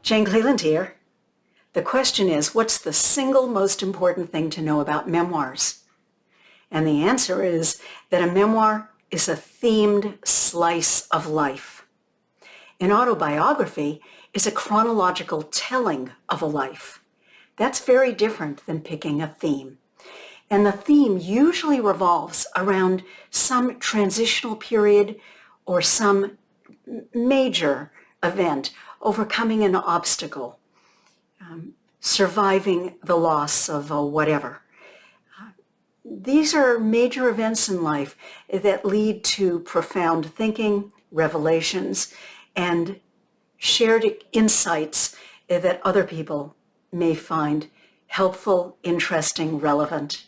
Jane Cleland here. The question is, what's the single most important thing to know about memoirs? And the answer is that a memoir is a themed slice of life. An autobiography is a chronological telling of a life. That's very different than picking a theme. And the theme usually revolves around some transitional period or some major event, overcoming an obstacle, surviving the loss of whatever. These are major events in life that lead to profound thinking, revelations, and shared insights that other people may find helpful, interesting, relevant,